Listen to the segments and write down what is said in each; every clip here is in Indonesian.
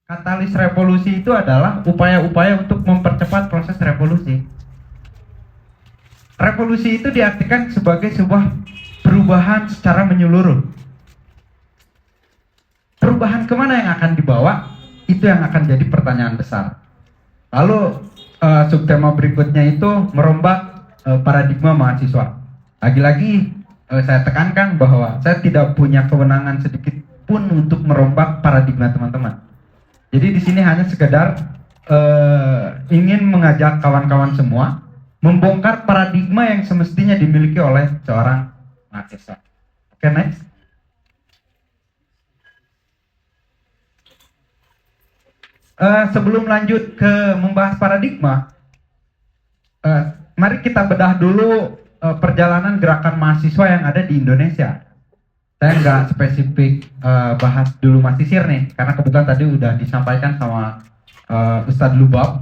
Katalis revolusi itu adalah upaya-upaya untuk mempercepat proses revolusi. Revolusi itu diartikan sebagai sebuah perubahan secara menyeluruh. Perubahan kemana yang akan dibawa? Itu yang akan jadi pertanyaan besar. Lalu subtema berikutnya itu merombak paradigma mahasiswa. Lagi-lagi saya tekankan bahwa saya tidak punya kewenangan sedikit pun untuk merombak paradigma teman-teman. Jadi di sini hanya sekedar ingin mengajak kawan-kawan semua membongkar paradigma yang semestinya dimiliki oleh seorang mahasiswa. Oke, next. Sebelum lanjut ke membahas paradigma, mari kita bedah dulu perjalanan gerakan mahasiswa yang ada di Indonesia. Saya nggak spesifik bahas dulu Masisir nih, karena kebetulan tadi udah disampaikan sama Ustadz Lubab.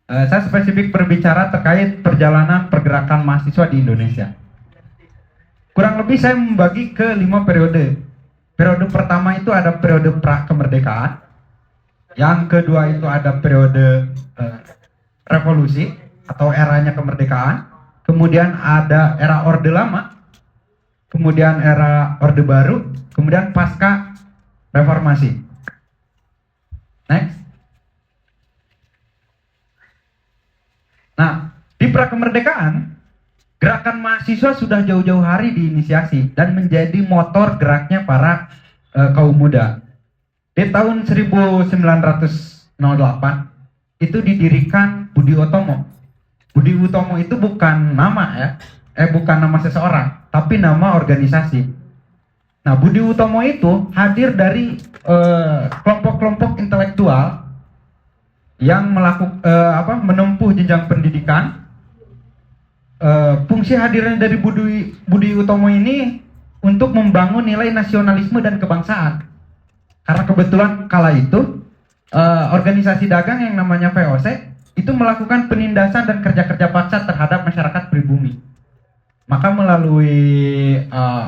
Saya spesifik berbicara terkait perjalanan pergerakan mahasiswa di Indonesia. Kurang lebih saya membagi ke 5 periode. Periode pertama itu ada periode pra-kemerdekaan. Yang kedua itu ada periode revolusi atau eranya kemerdekaan. Kemudian ada era Orde Lama. Kemudian era Orde Baru, kemudian pasca reformasi. Next. Nah, di prakemerdekaan, gerakan mahasiswa sudah jauh-jauh hari diinisiasi dan menjadi motor geraknya para kaum muda. Di tahun 1908 itu didirikan Budi Utomo. Budi Utomo itu bukan nama ya, bukan nama seseorang, tapi nama organisasi. Nah, Budi Utomo itu hadir dari kelompok-kelompok intelektual yang menempuh jenjang pendidikan. Fungsi hadirnya dari Budi Utomo ini untuk membangun nilai nasionalisme dan kebangsaan. Karena kebetulan kala itu organisasi dagang yang namanya VOC itu melakukan penindasan dan kerja-kerja paksa terhadap masyarakat pribumi. Maka melalui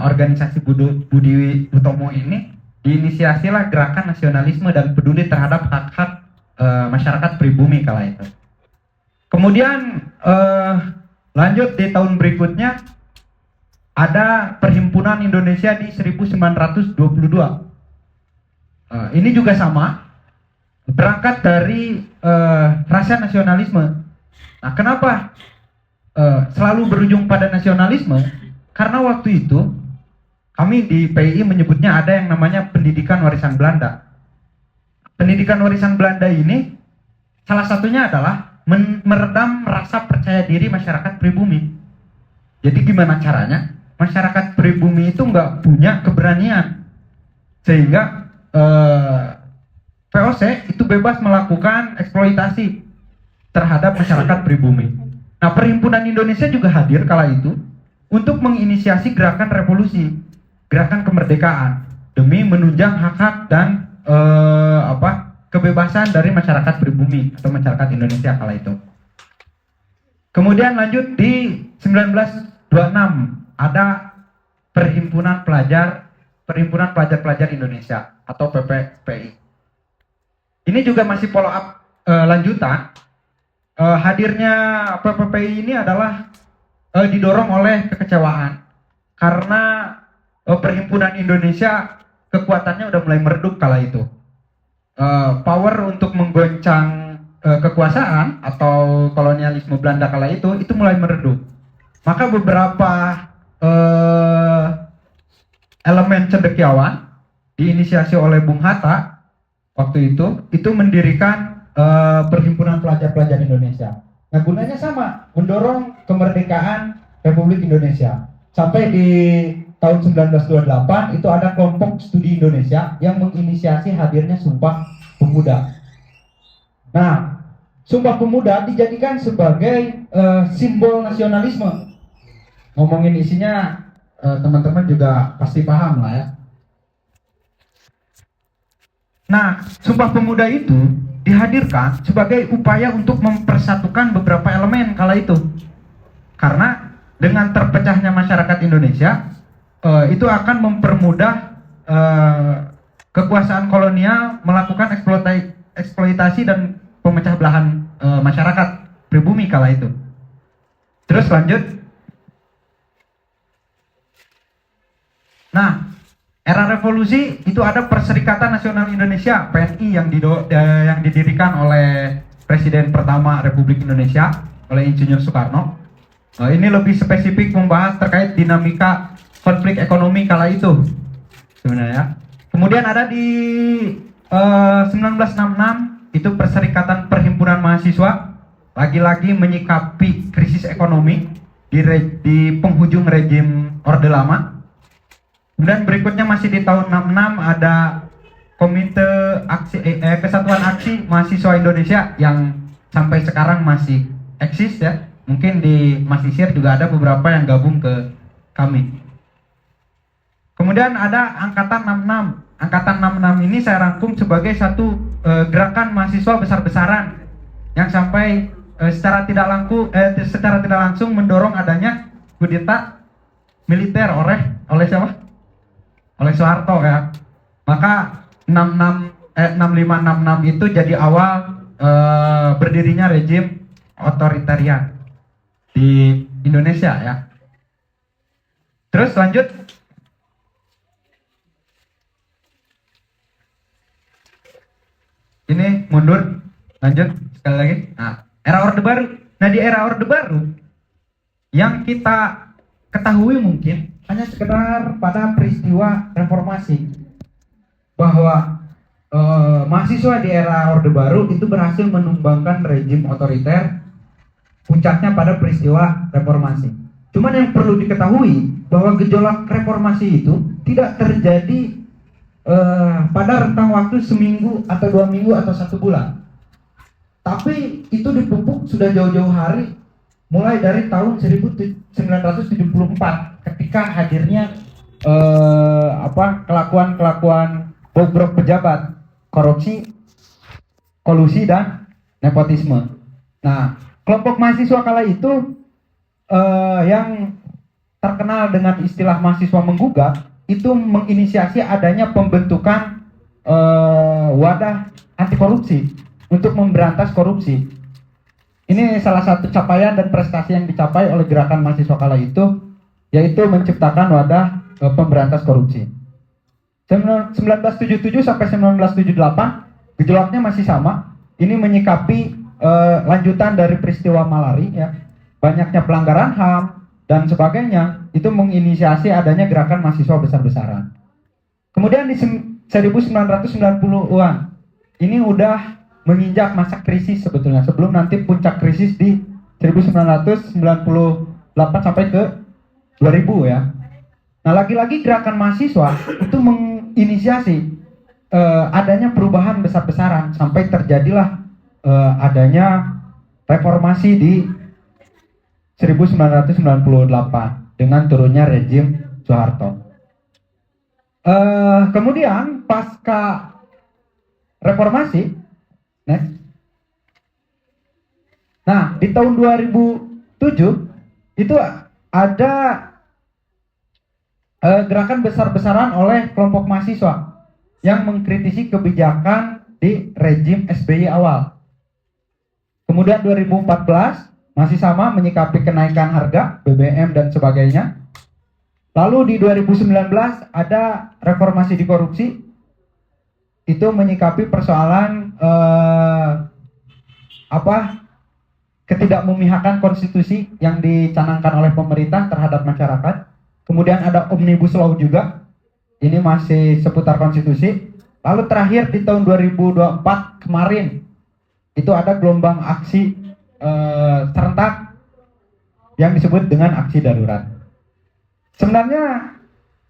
organisasi Budi Utomo ini diinisiasilah gerakan nasionalisme dan peduli terhadap hak-hak masyarakat pribumi kala itu. Kemudian lanjut di tahun berikutnya ada Perhimpunan Indonesia di 1922. Ini juga sama, berangkat dari rasa nasionalisme. Nah, kenapa selalu berujung pada nasionalisme? Karena waktu itu kami di PII menyebutnya ada yang namanya pendidikan warisan Belanda. Pendidikan warisan Belanda ini salah satunya adalah meredam rasa percaya diri masyarakat pribumi. Jadi gimana caranya? Masyarakat pribumi itu nggak punya keberanian, sehingga VOC itu bebas melakukan eksploitasi terhadap masyarakat pribumi. Nah, Perhimpunan Indonesia juga hadir kala itu untuk menginisiasi gerakan revolusi, gerakan kemerdekaan demi menunjang hak-hak dan kebebasan dari masyarakat pribumi atau masyarakat Indonesia kala itu. Kemudian lanjut di 1926 ada Perhimpunan Pelajar-Pelajar Indonesia atau PPPI. Ini juga masih follow up lanjutan. Hadirnya PPPI ini adalah didorong oleh kekecewaan karena Perhimpunan Indonesia kekuatannya udah mulai meredup kala itu. Power untuk menggoncang kekuasaan atau kolonialisme Belanda kala itu mulai meredup. Maka beberapa elemen cendekiawan diinisiasi oleh Bung Hatta waktu itu mendirikan Perhimpunan Pelajar-Pelajar Indonesia. Nah, gunanya sama, mendorong kemerdekaan Republik Indonesia. Sampai di tahun 1928 itu ada kelompok studi Indonesia yang menginisiasi hadirnya Sumpah Pemuda. Nah, Sumpah Pemuda dijadikan sebagai simbol nasionalisme. Ngomongin isinya teman-teman juga pasti paham lah ya. Nah, Sumpah Pemuda itu dihadirkan sebagai upaya untuk mempersatukan beberapa elemen kala itu. Karena dengan terpecahnya masyarakat Indonesia, itu akan mempermudah kekuasaan kolonial melakukan eksploitasi dan pemecah belahan masyarakat pribumi kala itu. Terus lanjut. Nah, era revolusi itu ada Perserikatan Nasional Indonesia (PNI) yang didirikan oleh Presiden pertama Republik Indonesia oleh Insinyur Soekarno. Ini lebih spesifik membahas terkait dinamika konflik ekonomi kala itu sebenarnya. Kemudian ada di 1966 itu Perserikatan Perhimpunan Mahasiswa, lagi-lagi menyikapi krisis ekonomi di penghujung rejim Orde Lama. Kemudian berikutnya masih di tahun 66 ada Komite Kesatuan Aksi Mahasiswa Indonesia yang sampai sekarang masih eksis ya. Mungkin di Masisir juga ada beberapa yang gabung ke kami. Kemudian ada Angkatan 66. Angkatan 66 ini saya rangkum sebagai satu gerakan mahasiswa besar-besaran yang sampai secara tidak langsung mendorong adanya kudeta militer oleh siapa? Oleh Soeharto ya. Maka 6566 itu jadi awal berdirinya rejim otoritarian di Indonesia ya. Terus lanjut. Ini mundur, lanjut sekali lagi. Nah, era Orde Baru. Nah, di era Orde Baru yang kita ketahui mungkin hanya sekedar pada peristiwa reformasi, bahwa mahasiswa di era Orde Baru itu berhasil menumbangkan rejim otoriter, puncaknya pada peristiwa reformasi. Cuman yang perlu diketahui bahwa gejolak reformasi itu tidak terjadi pada rentang waktu seminggu atau 2 minggu atau 1 bulan, tapi itu dipupuk sudah jauh-jauh hari, mulai dari tahun 1974 ketika hadirnya kelakuan bobrok pejabat, korupsi, kolusi dan nepotisme. Nah, kelompok mahasiswa kala itu yang terkenal dengan istilah mahasiswa menggugat itu menginisiasi adanya pembentukan wadah anti korupsi untuk memberantas korupsi. Ini salah satu capaian dan prestasi yang dicapai oleh gerakan mahasiswa kala itu, yaitu menciptakan wadah pemberantas korupsi. 1977 sampai 1978 gejolaknya masih sama. Ini menyikapi lanjutan dari peristiwa Malari ya, banyaknya pelanggaran HAM dan sebagainya, itu menginisiasi adanya gerakan mahasiswa besar-besaran. Kemudian di 1990-an ini udah menginjak masa krisis sebetulnya, sebelum nanti puncak krisis di 1998 sampai ke 2000 ya. Nah, lagi-lagi gerakan mahasiswa itu menginisiasi adanya perubahan besar-besaran sampai terjadilah adanya reformasi di 1998 dengan turunnya rejim Soeharto. Kemudian pasca reformasi, next. Nah, di tahun 2007 itu ada gerakan besar-besaran oleh kelompok mahasiswa yang mengkritisi kebijakan di rejim SBY awal. Kemudian 2014 masih sama menyikapi kenaikan harga BBM dan sebagainya. Lalu di 2019 ada reformasi di korupsi, itu menyikapi persoalan ketidakmemihakan konstitusi yang dicanangkan oleh pemerintah terhadap masyarakat. Kemudian ada Omnibus Law juga, ini masih seputar konstitusi. Lalu terakhir di tahun 2024 kemarin itu ada gelombang aksi serentak yang disebut dengan aksi darurat. Sebenarnya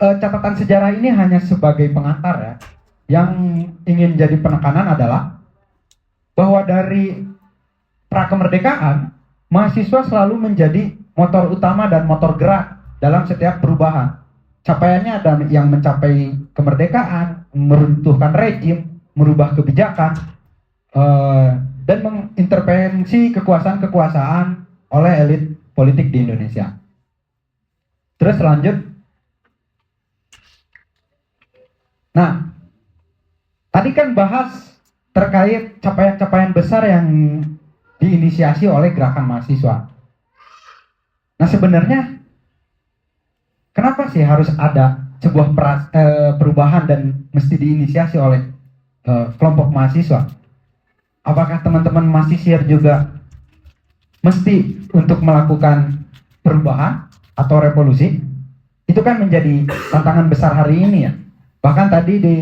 catatan sejarah ini hanya sebagai pengantar ya. Yang ingin jadi penekanan adalah bahwa dari prakemerdekaan, mahasiswa selalu menjadi motor utama dan motor gerak dalam setiap perubahan. Capaiannya ada yang mencapai kemerdekaan, meruntuhkan rejim, merubah kebijakan, dan mengintervensi kekuasaan-kekuasaan oleh elit politik di Indonesia. Terus lanjut. Nah, tadi kan bahas terkait capaian-capaian besar yang diinisiasi oleh gerakan mahasiswa. Nah, sebenarnya kenapa sih harus ada sebuah perubahan dan mesti diinisiasi oleh kelompok mahasiswa? Apakah teman-teman mahasiswa juga mesti untuk melakukan perubahan atau revolusi? Itu kan menjadi tantangan besar hari ini ya. Bahkan tadi di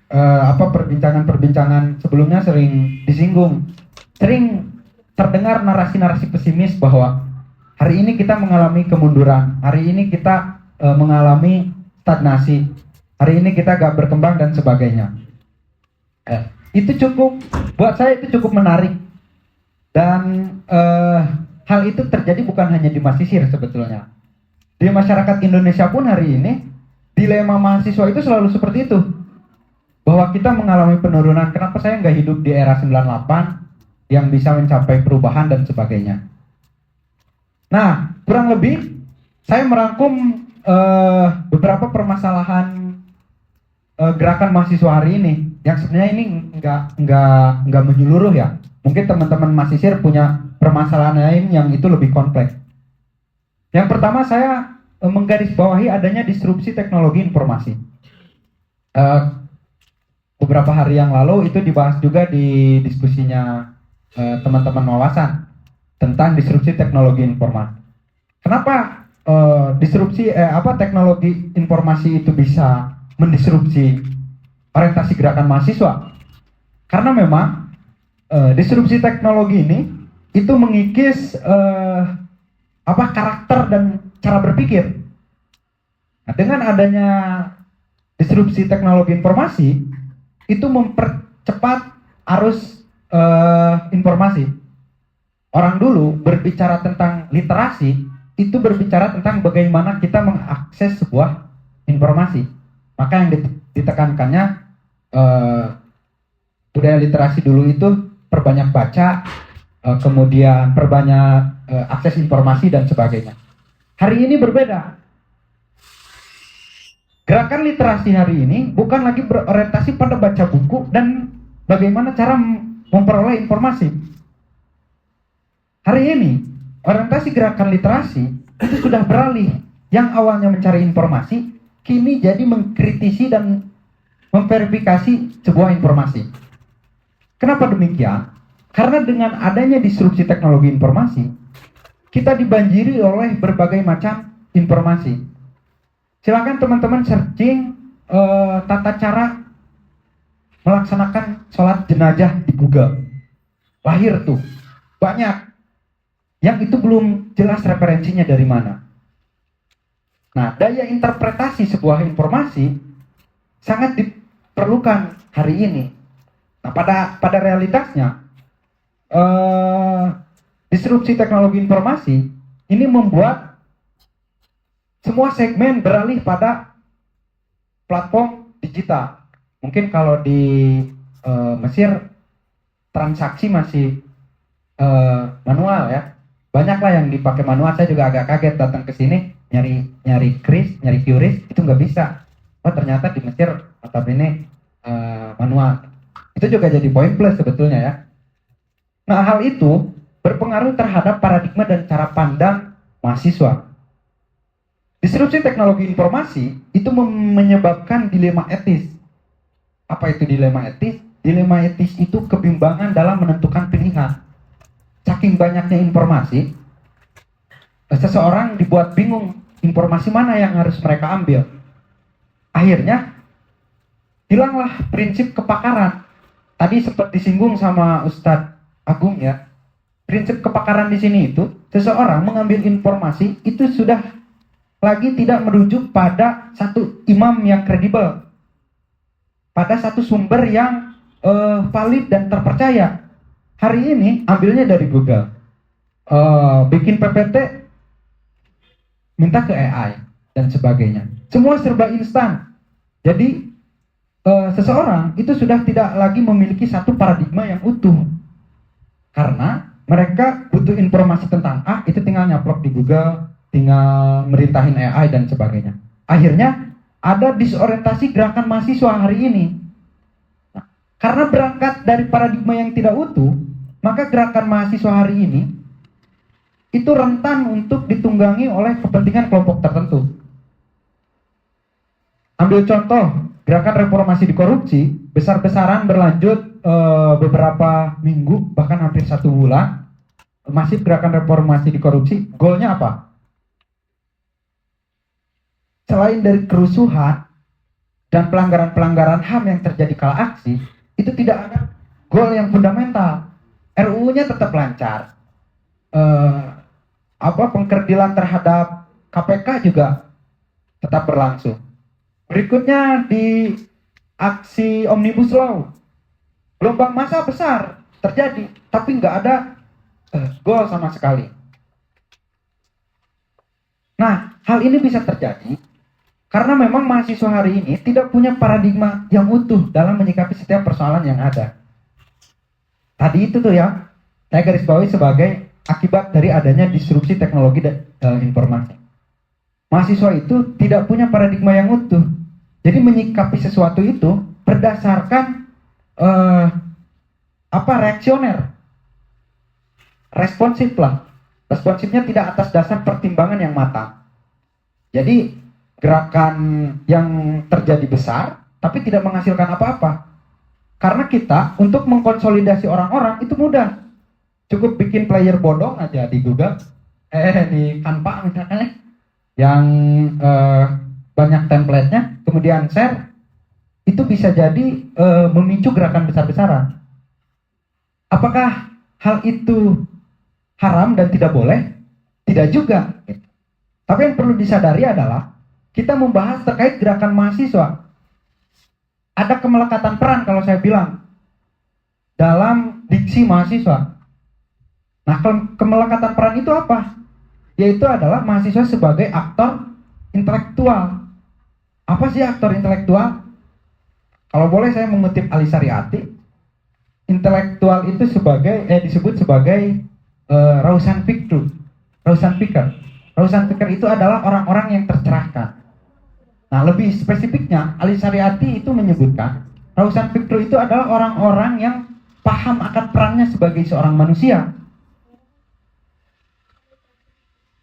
perbincangan sebelumnya sering disinggung, sering terdengar narasi-narasi pesimis bahwa hari ini kita mengalami kemunduran, hari ini kita mengalami stagnasi, hari ini kita gak berkembang dan sebagainya. Itu cukup, buat saya itu cukup menarik. Dan hal itu terjadi bukan hanya di Masisir sebetulnya. Di masyarakat Indonesia pun hari ini, dilema mahasiswa itu selalu seperti itu. Bahwa kita mengalami penurunan, kenapa saya nggak hidup di era 98 yang bisa mencapai perubahan dan sebagainya. Nah, kurang lebih saya merangkum beberapa permasalahan gerakan mahasiswa hari ini yang sebenarnya ini nggak menyeluruh ya. Mungkin teman-teman mahasiswa punya permasalahan lain yang itu lebih kompleks. Yang pertama, saya menggarisbawahi adanya disrupsi teknologi informasi. Beberapa hari yang lalu itu dibahas juga di diskusinya teman-teman wawasan tentang disrupsi teknologi informasi. Kenapa disrupsi teknologi informasi itu bisa mendisrupsi orientasi gerakan mahasiswa? Karena memang disrupsi teknologi ini itu mengikis karakter dan cara berpikir. Nah, dengan adanya disrupsi teknologi informasi itu mempercepat arus informasi. Orang dulu berbicara tentang literasi itu berbicara tentang bagaimana kita mengakses sebuah informasi. Maka yang ditekankannya budaya literasi dulu itu perbanyak baca, kemudian perbanyak akses informasi dan sebagainya. Hari ini berbeda. Gerakan literasi hari ini bukan lagi berorientasi pada baca buku dan bagaimana cara memperoleh informasi. Hari ini orientasi gerakan literasi itu sudah beralih. Yang awalnya mencari informasi, kini jadi mengkritisi dan memverifikasi sebuah informasi. Kenapa demikian? Karena dengan adanya disrupsi teknologi informasi, kita dibanjiri oleh berbagai macam informasi. Silakan teman-teman searching tata cara melaksanakan sholat jenazah di Google. Lahir tuh banyak yang itu belum jelas referensinya dari mana. Nah, daya interpretasi sebuah informasi sangat diperlukan hari ini. Nah, pada realitasnya disrupsi teknologi informasi ini membuat semua segmen beralih pada platform digital. Mungkin kalau di Mesir transaksi masih manual ya. Banyaklah yang dipakai manual. Saya juga agak kaget datang ke sini nyari QRIS, nyari itu nggak bisa. Oh, ternyata di Mesir notabene manual. Itu juga jadi poin plus sebetulnya ya. Nah, hal itu berpengaruh terhadap paradigma dan cara pandang mahasiswa. Disrupsi teknologi informasi itu menyebabkan dilema etis. Apa itu dilema etis? Dilema etis itu kebimbangan dalam menentukan pilihan. Saking banyaknya informasi, seseorang dibuat bingung informasi mana yang harus mereka ambil. Akhirnya, hilanglah prinsip kepakaran. Tadi sempat disinggung sama Ustadz Agung ya. Prinsip kepakaran di sini itu, seseorang mengambil informasi itu sudah lagi tidak merujuk pada satu imam yang kredibel, pada satu sumber yang valid dan terpercaya. Hari ini ambilnya dari Google, bikin PPT, minta ke AI dan sebagainya. Semua serba instan. Jadi seseorang itu sudah tidak lagi memiliki satu paradigma yang utuh, karena mereka butuh informasi tentang A, itu tinggal nyaplok di Google, tinggal merintahin AI dan sebagainya. Akhirnya ada disorientasi gerakan mahasiswa hari ini. Nah, Karena berangkat dari paradigma yang tidak utuh, maka gerakan mahasiswa hari ini itu rentan untuk ditunggangi oleh kepentingan kelompok tertentu. Ambil contoh, gerakan reformasi di korupsi besar-besaran berlanjut beberapa minggu, bahkan hampir 1 bulan. Masif gerakan reformasi di korupsi, goalnya apa? Selain dari kerusuhan dan pelanggaran-pelanggaran HAM yang terjadi kala aksi, itu tidak ada goal yang fundamental. RUU-nya tetap lancar. Pengkerdilan terhadap KPK juga tetap berlangsung. Berikutnya di aksi Omnibus Law, gelombang massa besar terjadi, tapi nggak ada goal sama sekali. Nah, hal ini bisa terjadi karena memang mahasiswa hari ini tidak punya paradigma yang utuh dalam menyikapi setiap persoalan yang ada. Tadi itu tuh ya, saya garis bawahi sebagai akibat dari adanya disrupsi teknologi dan informasi. Mahasiswa itu tidak punya paradigma yang utuh. Jadi menyikapi sesuatu itu berdasarkan reaksioner. Responsif lah. Responsifnya tidak atas dasar pertimbangan yang matang. Jadi gerakan yang terjadi besar tapi tidak menghasilkan apa-apa. Karena kita untuk mengkonsolidasi orang-orang itu mudah. Cukup bikin player bodong aja di Google, di Canva misalnya, yang banyak template-nya, kemudian share, itu bisa jadi memicu gerakan besar-besaran. Apakah hal itu haram dan tidak boleh? Tidak juga. Tapi yang perlu disadari adalah kita membahas terkait gerakan mahasiswa. Ada kemelekatan peran kalau saya bilang dalam diksi mahasiswa. Nah, kemelekatan peran itu apa? Yaitu adalah mahasiswa sebagai aktor intelektual. Apa sih aktor intelektual? Kalau boleh saya mengutip Ali Sariati, intelektual itu disebut sebagai Rausan Pikir. Rausan Pikir itu adalah orang-orang yang tercerahkan. Nah, lebih spesifiknya Ali Sariati itu menyebutkan Rausan Pikir itu adalah orang-orang yang paham akan perannya sebagai seorang manusia.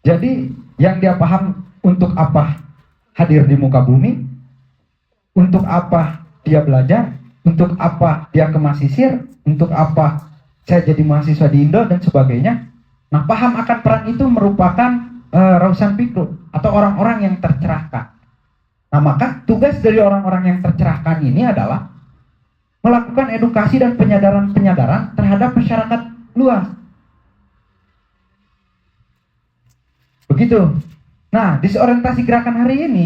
Jadi yang dia paham untuk apa hadir di muka bumi, untuk apa dia belajar, untuk apa dia ke Masisir, untuk apa saya jadi mahasiswa di Indo dan sebagainya. Nah, paham akan peran itu merupakan Rausan Pikir atau orang-orang yang tercerahkan. Nah, maka tugas dari orang-orang yang tercerahkan ini adalah melakukan edukasi dan penyadaran terhadap masyarakat luas. Begitu. Nah, disorientasi gerakan hari ini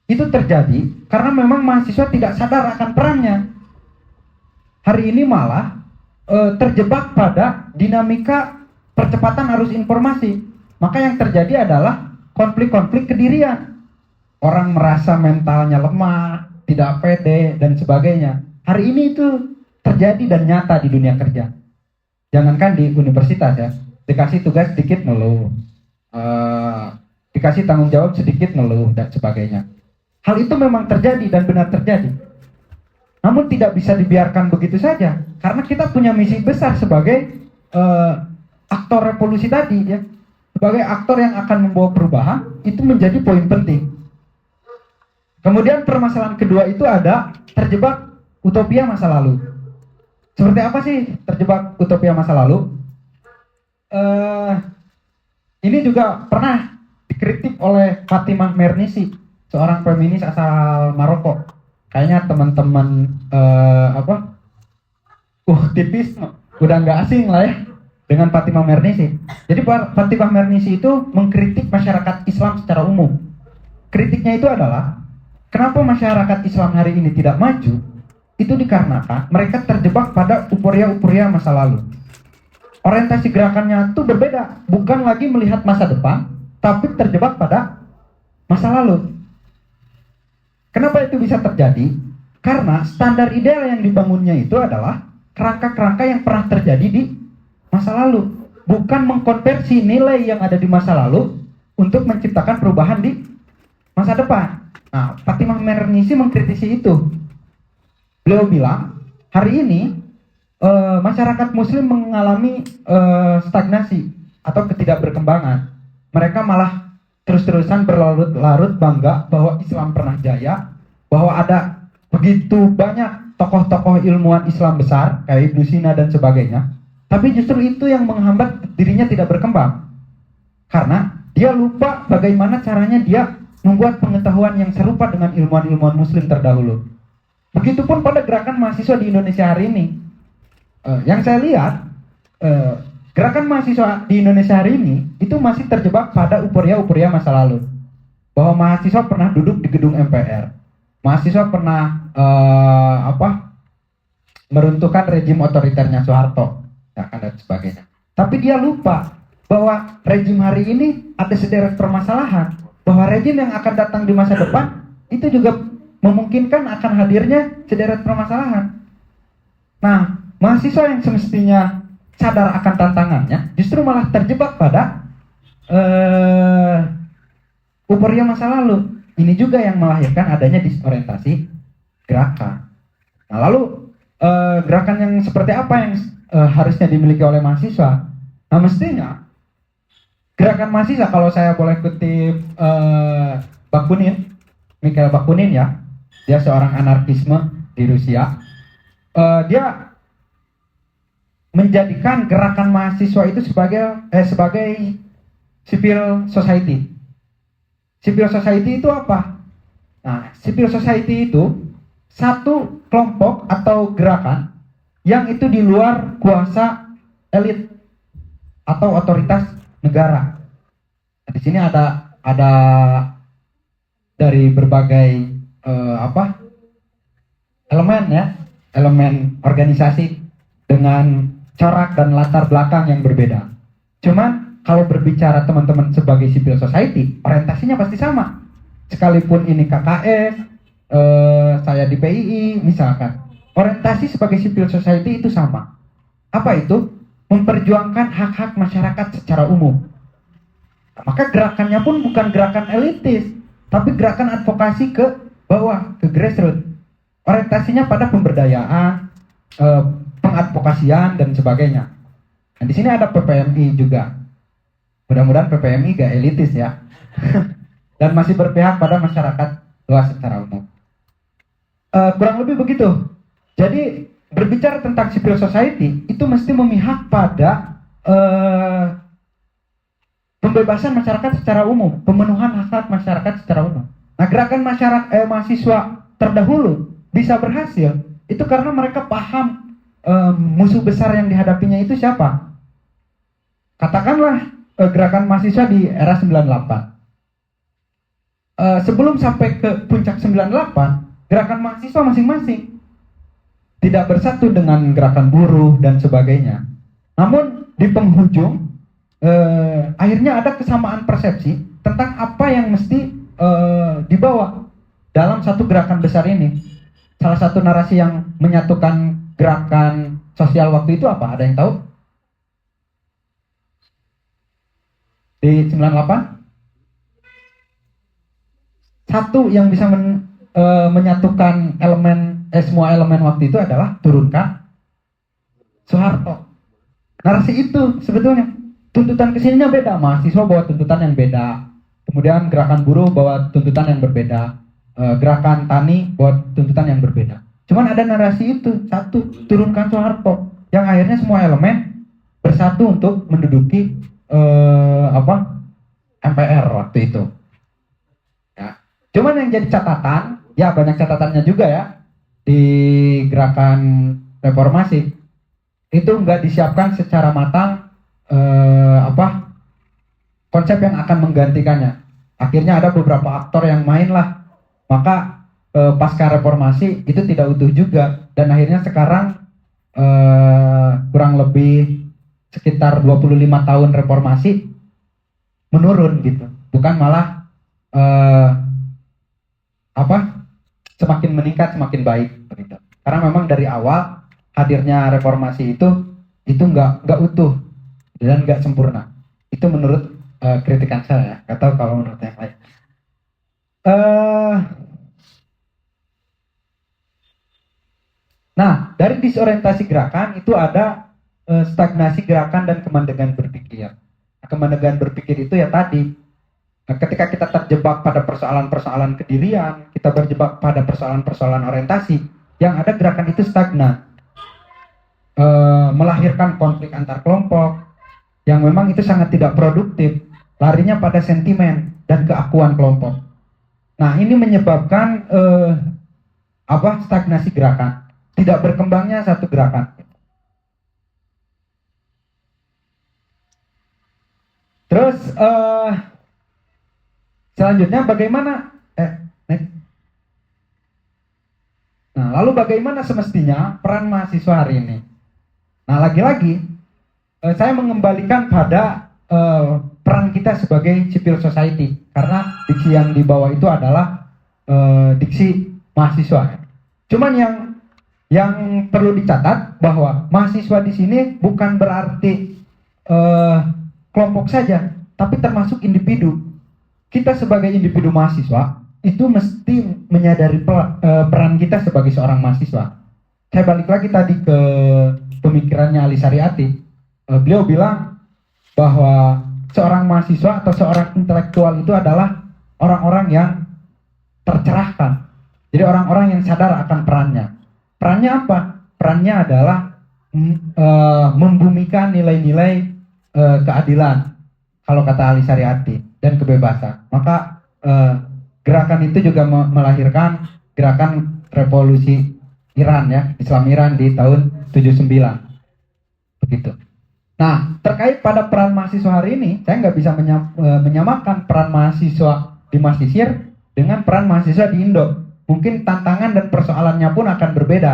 itu terjadi karena memang mahasiswa tidak sadar akan perannya. Hari ini malah terjebak pada dinamika percepatan arus informasi. Maka yang terjadi adalah konflik-konflik kedirian. Orang merasa mentalnya lemah, tidak pede, dan sebagainya. Hari ini itu terjadi dan nyata di dunia kerja. Jangankan di universitas ya, dikasih tugas sedikit ngeluh, dikasih tanggung jawab sedikit ngeluh, dan sebagainya. Hal itu memang terjadi dan benar terjadi. Namun tidak bisa dibiarkan begitu saja, karena kita punya misi besar sebagai aktor revolusi tadi ya. Sebagai aktor yang akan membawa perubahan, itu menjadi poin penting. Kemudian permasalahan kedua itu ada terjebak utopia masa lalu. Seperti apa sih terjebak utopia masa lalu? Ini juga pernah dikritik oleh Fatimah Mernissi, seorang feminis asal Maroko. Kayaknya teman-teman tipis udah nggak asing lah ya dengan Fatimah Mernissi. Jadi Fatimah Mernissi itu mengkritik masyarakat Islam secara umum. Kritiknya itu adalah kenapa masyarakat Islam hari ini tidak maju? Itu dikarenakan mereka terjebak pada euforia-euforia masa lalu. Orientasi gerakannya itu berbeda, bukan lagi melihat masa depan, tapi terjebak pada masa lalu. Kenapa itu bisa terjadi? Karena standar ideal yang dibangunnya itu adalah kerangka-kerangka yang pernah terjadi di masa lalu, bukan mengkonversi nilai yang ada di masa lalu untuk menciptakan perubahan di masa depan. Nah, Fatimah Mernissi mengkritisi itu. Beliau bilang hari ini masyarakat Muslim mengalami stagnasi atau ketidakberkembangan. Mereka malah terus-terusan berlarut-larut bangga bahwa Islam pernah jaya, bahwa ada begitu banyak tokoh-tokoh ilmuwan Islam besar kayak Ibnu Sina dan sebagainya. Tapi justru itu yang menghambat dirinya tidak berkembang. Karena dia lupa bagaimana caranya dia membuat pengetahuan yang serupa dengan ilmuwan-ilmuwan Muslim terdahulu. Begitupun pada gerakan mahasiswa di Indonesia hari ini. Yang saya lihat, gerakan mahasiswa di Indonesia hari ini itu masih terjebak pada euforia-euforia masa lalu. Bahwa mahasiswa pernah duduk di gedung MPR, mahasiswa pernah meruntuhkan rejim otoriternya Soeharto, dan sebagainya. Tapi dia lupa bahwa rejim hari ini ada sederet permasalahan, bahwa rejim yang akan datang di masa depan itu juga memungkinkan akan hadirnya sederet permasalahan. Nah, mahasiswa yang semestinya sadar akan tantangannya justru malah terjebak pada euforia masa lalu. Ini juga yang melahirkan adanya disorientasi gerakan. Nah, lalu gerakan yang seperti apa yang harusnya dimiliki oleh mahasiswa? Nah, mestinya gerakan mahasiswa, kalau saya boleh kutip Bakunin, Mikhail Bakunin ya, dia seorang anarkisme di Rusia. Dia menjadikan gerakan mahasiswa itu sebagai civil society. Civil society itu apa? Nah, civil society itu satu kelompok atau gerakan yang itu di luar kuasa elit atau otoritas negara. Nah, di sini ada dari berbagai elemen ya, elemen organisasi dengan corak dan latar belakang yang berbeda. Cuman kalau berbicara teman-teman sebagai civil society, orientasinya pasti sama. Sekalipun ini KKS, saya di PII misalkan, orientasi sebagai civil society itu sama. Apa itu? Memperjuangkan hak-hak masyarakat secara umum. Nah, maka gerakannya pun bukan gerakan elitis, tapi gerakan advokasi ke bawah, ke grassroots. Orientasinya pada pemberdayaan, pengadvokasian dan sebagainya. Nah, di sini ada PPMI juga. Mudah-mudahan PPMI gak elitis ya. Dan masih berpihak pada masyarakat luas secara umum. Kurang lebih begitu. Jadi berbicara tentang civil society itu mesti memihak pada pembebasan masyarakat secara umum, pemenuhan hak masyarakat secara umum. Nah, gerakan mahasiswa terdahulu bisa berhasil itu karena mereka paham musuh besar yang dihadapinya itu siapa. Katakanlah gerakan mahasiswa di era 98. Sebelum sampai ke puncak 98, gerakan mahasiswa masing-masing tidak bersatu dengan gerakan buruh dan sebagainya. Namun di penghujung akhirnya ada kesamaan persepsi tentang apa yang mesti dibawa dalam satu gerakan besar ini. Salah satu narasi yang menyatukan gerakan sosial waktu itu apa? Ada yang tahu? Di 98? Satu yang bisa menyatukan semua elemen waktu itu adalah turunkan Soeharto. Narasi itu sebetulnya tuntutan kesininya beda. Mahasiswa bawa tuntutan yang beda. Kemudian gerakan buruh bawa tuntutan yang berbeda. Gerakan tani bawa tuntutan yang berbeda. Cuman ada narasi itu, satu, turunkan Soeharto, yang akhirnya semua elemen bersatu untuk menduduki MPR waktu itu. Ya. Cuman yang jadi catatan, ya banyak catatannya juga ya di gerakan reformasi itu nggak disiapkan secara matang konsep yang akan menggantikannya. Akhirnya ada beberapa aktor yang main lah. Maka pasca reformasi itu tidak utuh juga, dan akhirnya sekarang kurang lebih sekitar 25 tahun reformasi menurun gitu, bukan malah semakin meningkat, semakin baik gitu. Karena memang dari awal hadirnya reformasi itu nggak utuh dan nggak sempurna. Itu menurut kritikan saya, nggak tahu kalau menurut yang lain. Nah, dari disorientasi gerakan itu ada stagnasi gerakan dan kemandegan berpikir. Nah, kemandegan berpikir itu ya tadi, ketika kita terjebak pada persoalan-persoalan kedirian, kita berjebak pada persoalan-persoalan orientasi, yang ada gerakan itu stagnan, melahirkan konflik antar kelompok, yang memang itu sangat tidak produktif, larinya pada sentimen dan keakuan kelompok. Nah, ini menyebabkan stagnasi gerakan, tidak berkembangnya satu gerakan. Terus selanjutnya bagaimana? Nah, lalu bagaimana semestinya peran mahasiswa hari ini? Nah, lagi-lagi saya mengembalikan pada peran kita sebagai civil society, karena diksi yang dibawa itu adalah diksi mahasiswa. Cuman yang perlu dicatat bahwa mahasiswa di sini bukan berarti kelompok saja, tapi termasuk individu. Kita sebagai individu mahasiswa itu mesti menyadari peran kita sebagai seorang mahasiswa. Saya balik lagi tadi ke pemikirannya Ali Syariati. Beliau bilang bahwa seorang mahasiswa atau seorang intelektual itu adalah orang-orang yang tercerahkan. Jadi orang-orang yang sadar akan perannya. Perannya apa? Perannya adalah membumikan nilai-nilai keadilan, kalau kata Ali Syariati, dan kebebasan. Maka gerakan itu juga melahirkan gerakan revolusi Iran, ya, Islam Iran di tahun 79. Begitu. Nah, terkait pada peran mahasiswa hari ini, saya nggak bisa menyamakan peran mahasiswa di Masisir dengan peran mahasiswa di Indo. Mungkin tantangan dan persoalannya pun akan berbeda.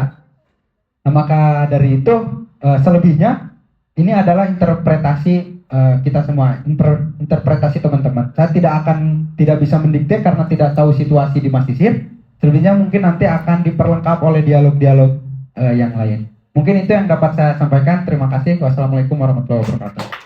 Nah, maka dari itu selebihnya ini adalah interpretasi kita semua, interpretasi teman-teman. Saya tidak bisa mendikte karena tidak tahu situasi di Masisir. Selebihnya mungkin nanti akan diperlengkap oleh dialog-dialog yang lain. Mungkin itu yang dapat saya sampaikan. Terima kasih. Wassalamualaikum warahmatullahi wabarakatuh.